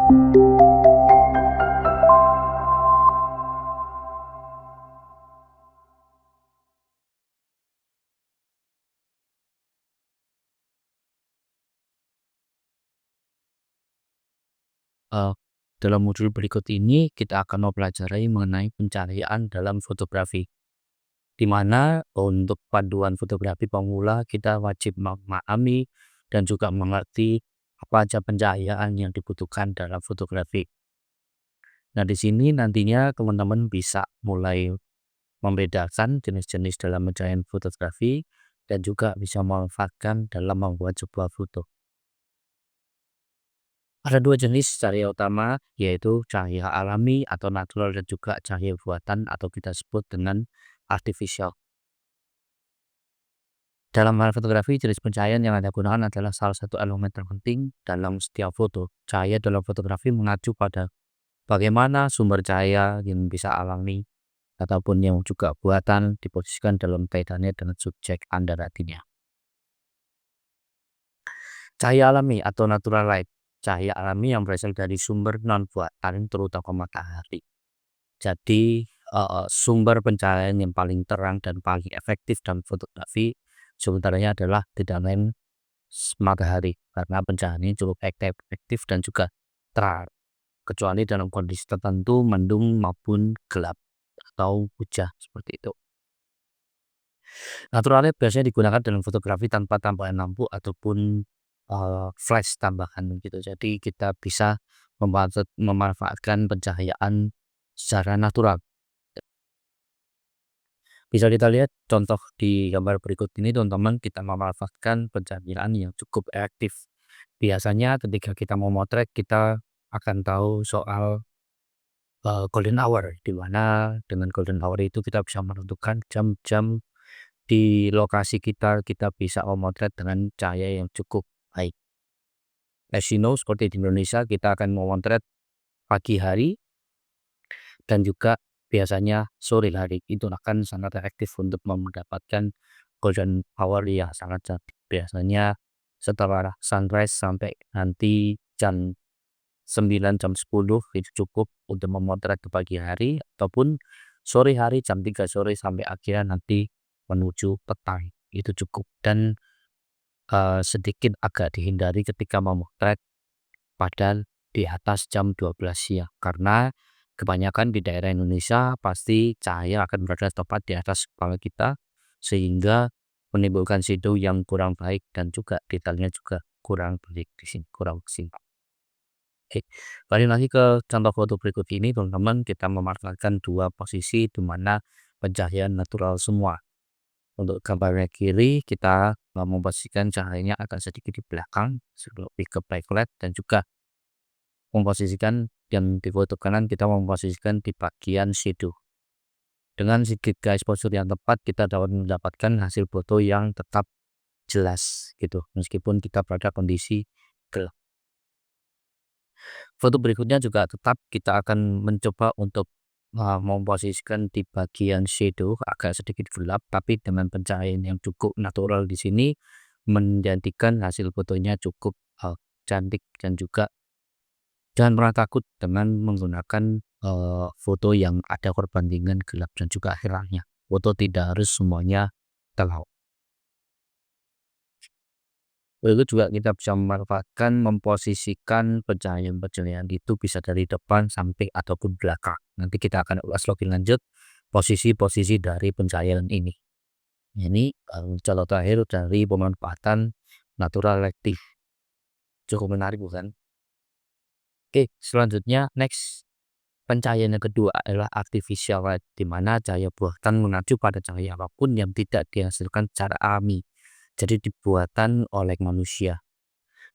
Eee, Dalam modul berikut ini kita akan mempelajari mengenai pencahayaan dalam fotografi, di mana untuk panduan fotografi pemula kita wajib memahami dan juga mengerti apa aja pencahayaan yang dibutuhkan dalam fotografi. Nah, di sini nantinya teman-teman bisa mulai membedakan jenis-jenis dalam pencahayaan fotografi dan juga bisa memanfaatkan dalam membuat sebuah foto. Ada dua jenis cahaya utama, yaitu cahaya alami atau natural dan juga cahaya buatan atau kita sebut dengan artificial. Dalam hal fotografi, jenis pencahayaan yang Anda gunakan adalah salah satu elemen terpenting dalam setiap foto. Cahaya dalam fotografi mengacu pada bagaimana sumber cahaya yang bisa alami ataupun yang juga buatan diposisikan dalam kaitannya dengan subjek Anda nantinya. Cahaya alami atau natural light, cahaya alami yang berasal dari sumber non buatan terutama matahari. Jadi, sumber pencahayaan yang paling terang dan paling efektif dalam fotografi sebenarnya adalah tidak lain matahari, karena pencahayaannya cukup efektif dan juga terang, kecuali dalam kondisi tertentu mendung maupun gelap atau hujan seperti itu. Natural light biasanya digunakan dalam fotografi tanpa tambahan lampu ataupun flash tambahan gitu. Jadi kita bisa memanfaatkan pencahayaan secara natural. Bisa kita lihat contoh di gambar berikut ini teman-teman, kita memanfaatkan pencahayaan yang cukup efektif. Biasanya ketika kita memotret kita akan tahu soal golden hour, di mana dengan golden hour itu kita bisa menentukan jam-jam di lokasi kita, kita bisa memotret dengan cahaya yang cukup baik. As you know, seperti di Indonesia kita akan memotret pagi hari dan juga biasanya sore hari. Itu akan sangat efektif untuk mendapatkan golden hour yang sangat cantik. Biasanya setelah sunrise sampai nanti jam 9, jam 10 itu cukup untuk memotret ke pagi hari, ataupun sore hari jam 3 sore sampai akhirnya nanti menuju petang. Itu cukup dan sedikit agak dihindari ketika memotret pada di atas jam 12 siang, karena kebanyakan di daerah Indonesia pasti cahaya akan berada tepat di atas kepala kita sehingga menimbulkan shadow yang kurang baik dan juga detailnya juga kurang baik di sini, kurang maksimal. Oke, balik lagi ke contoh foto berikut ini teman-teman, kita memanfaatkan dua posisi di mana pencahayaan natural semua. Untuk gambar yang kiri kita memposisikan cahayanya agak sedikit di belakang, lebih ke backlight, dan juga memposisikan yang di foto kanan kita memposisikan di bagian shadow. Dengan sedikit exposure yang tepat kita dapat mendapatkan hasil foto yang tetap jelas gitu, meskipun kita pada kondisi gelap. Foto berikutnya juga tetap kita akan mencoba untuk memposisikan di bagian shadow agak sedikit gelap, tapi dengan pencahayaan yang cukup natural di sini menjadikan hasil fotonya cukup cantik. Dan juga jangan pernah takut dengan menggunakan foto yang ada perbandingan gelap dan juga terangnya. Foto tidak harus semuanya terang. Itu juga kita bisa memanfaatkan memposisikan pencahayaan-pencahayaan itu bisa dari depan sampai ataupun belakang. Nanti kita akan ulas lebih lanjut posisi-posisi dari pencahayaan ini. Ini contoh terakhir dari pemanfaatan natural lighting. Cukup menarik bukan? Oke, selanjutnya next, pencahayaan yang kedua adalah artificial light, di mana cahaya buatan mengacu pada cahaya apapun yang tidak dihasilkan secara alami, jadi dibuatan oleh manusia.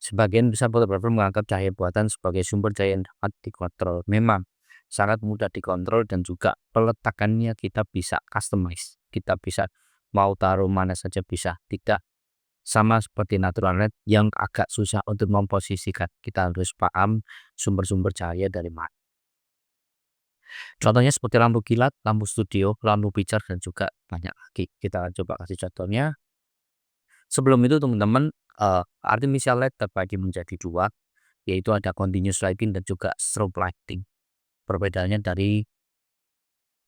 Sebagian besar fotografer menganggap cahaya buatan sebagai sumber cahaya yang dapat dikontrol. Memang sangat mudah dikontrol dan juga peletakannya kita bisa customize. Kita bisa mau taruh mana saja bisa. Tidak sama seperti natural light yang agak susah untuk memposisikan. Kita harus paham sumber-sumber cahaya dari mana. Contohnya seperti lampu kilat, lampu studio, lampu pijar, dan juga banyak lagi. Kita coba kasih contohnya. Sebelum itu teman-teman, artificial light terbagi menjadi dua. yaitu ada continuous lighting dan juga strobe lighting. Perbedaannya dari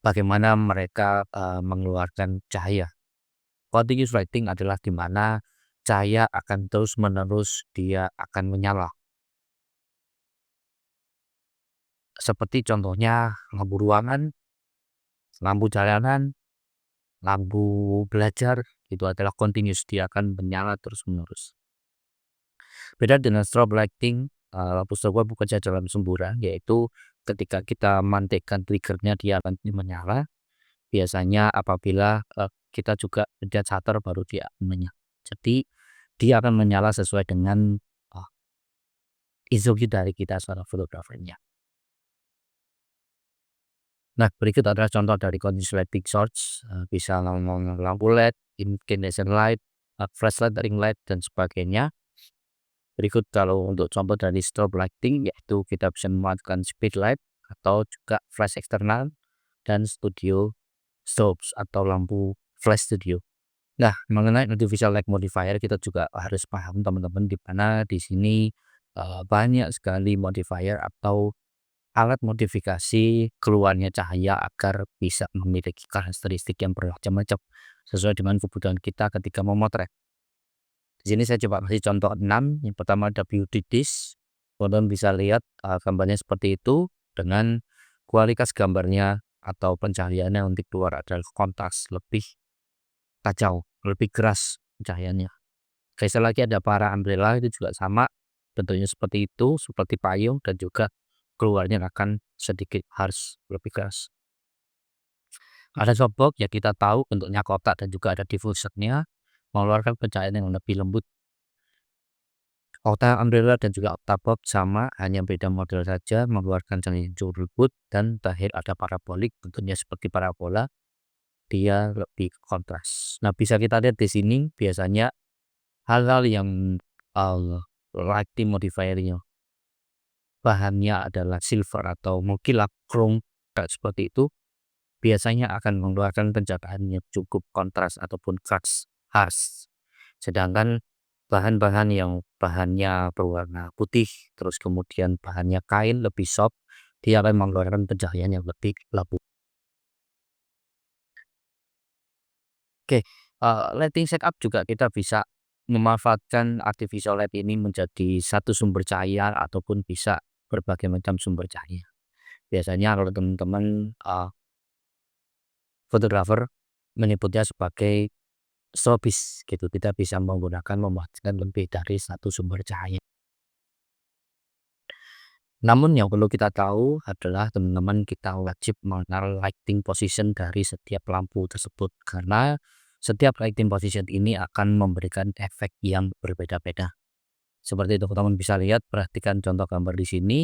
bagaimana mereka mengeluarkan cahaya. Continuous lighting adalah di mana cahaya akan terus-menerus dia akan menyala. Seperti contohnya lampu ruangan, lampu jalanan, lampu belajar, itu adalah continuous, dia akan menyala terus-menerus. Beda dengan strobe lighting, lampu strobe bekerja dalam semburan, yaitu ketika kita mantikkan triggernya dia akan menyala. Biasanya apabila kita juga pencet shutter baru dia akan menyala. Jadi dia akan menyala sesuai dengan instruksi dari kita seorang fotografernya. Nah, berikut adalah contoh dari continuous lighting source, bisa lampu LED, incandescent light, flashlight, ring light, dan sebagainya. Berikut kalau untuk contoh dari strobe lighting, yaitu kita bisa memanfaatkan speed light atau juga flash eksternal dan studio strobes atau lampu flash studio. Nah, mengenai artificial light modifier kita juga harus paham teman-teman, di mana di sini banyak sekali modifier atau alat modifikasi keluarnya cahaya agar bisa memiliki karakteristik yang bermacam-macam sesuai dengan kebutuhan kita ketika memotret. Di sini saya coba kasih contoh 6. Yang pertama ada beauty disk. Teman-teman bisa lihat gambarnya seperti itu dengan kualitas gambarnya atau pencahayaannya untuk keluar adalah kontras lebih kacau, lebih keras cahayanya. Geser lagi ada para umbrella, itu juga sama, bentuknya seperti itu, seperti payung, dan juga keluarnya akan sedikit harsh, lebih keras. Ada softbox ya, kita tahu bentuknya kotak dan juga ada diffusernya, mengeluarkan pencahayaan yang lebih lembut. Octa umbrella dan juga octabox sama, hanya beda model saja, mengeluarkan cahaya yang cukup lembut, dan terakhir ada parabolik, bentuknya seperti parabola, dia lebih kontras. Nah, bisa kita lihat di sini biasanya hal-hal yang lighting modifiernya bahannya adalah silver atau mungkin chrome seperti itu, biasanya akan mengeluarkan pencahayaan yang cukup kontras ataupun harsh. Sedangkan bahan-bahan yang bahannya berwarna putih, terus kemudian bahannya kain lebih soft, dia akan mengeluarkan pencahayaan yang lebih lembut. Oke, lighting setup juga kita bisa memanfaatkan artificial light ini menjadi satu sumber cahaya ataupun bisa berbagai macam sumber cahaya. Biasanya kalau teman-teman fotografer menyebutnya sebagai strobis gitu, kita bisa menggunakan memanfaatkan lebih dari satu sumber cahaya. Namun yang perlu kita tahu adalah teman-teman, kita wajib mengenal lighting position dari setiap lampu tersebut, karena setiap lighting position ini akan memberikan efek yang berbeda-beda. Seperti itu teman-teman bisa lihat, perhatikan contoh gambar di sini.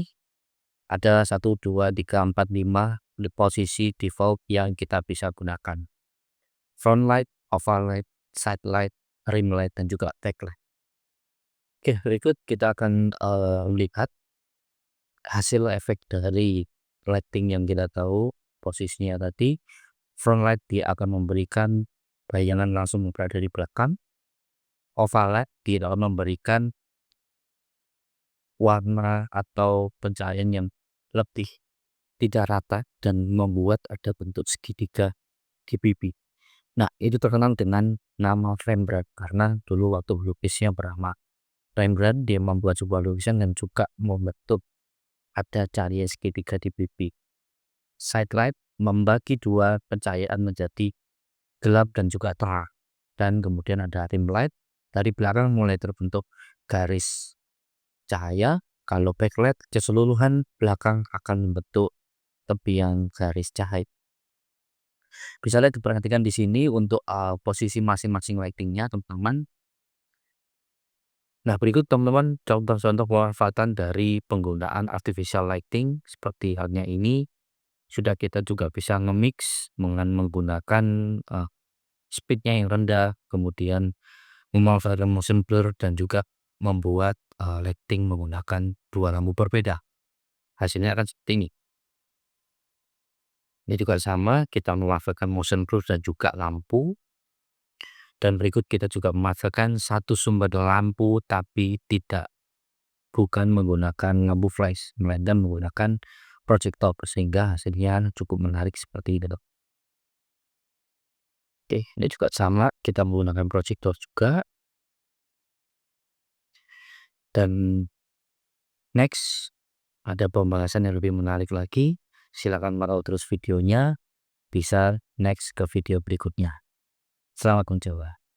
Ada 1, 2, 3, 4, 5 posisi default yang kita bisa gunakan. Front light, oval light, side light, rim light, dan juga backlight. Oke, berikut kita akan melihat hasil efek dari lighting yang kita tahu posisinya tadi. Front light dia akan memberikan bayangan langsung berada di belakang. Oval light dia akan memberikan warna atau pencahayaan yang lebih tidak rata dan membuat ada bentuk segitiga di pipi. Nah, itu terkenal dengan nama Rembrandt karena dulu waktu melukisnya bernama Rembrandt, dia membuat sebuah lukisan dan juga membentuk ada cahaya segitiga di pipi. Side light membagi dua pencahayaan menjadi gelap dan juga terang. Dan kemudian ada rim light, dari belakang mulai terbentuk garis cahaya. Kalau backlight keseluruhan belakang akan membentuk tepian garis cahaya. Bisa lihat diperhatikan di sini untuk posisi masing-masing lightingnya teman-teman. Nah, berikut teman-teman contoh-contoh pemanfaatan dari penggunaan artificial lighting seperti halnya ini. Sudah kita juga bisa nge-mix dengan menggunakan speednya yang rendah, kemudian memanfaatkan motion blur dan juga membuat lighting menggunakan dua lampu berbeda. Hasilnya akan seperti ini. Ini juga sama, kita memanfaatkan motion blur dan juga lampu. Dan berikut kita juga memanfaatkan satu sumber lampu tapi tidak bukan menggunakan ngebu flash, melainkan menggunakan proyektor sehingga hasilnya cukup menarik seperti itu. Oke, ini juga sama, kita menggunakan proyektor juga. Dan next ada pembahasan yang lebih menarik lagi. Silakan pantau terus videonya, bisa next ke video berikutnya. Selamat mencoba.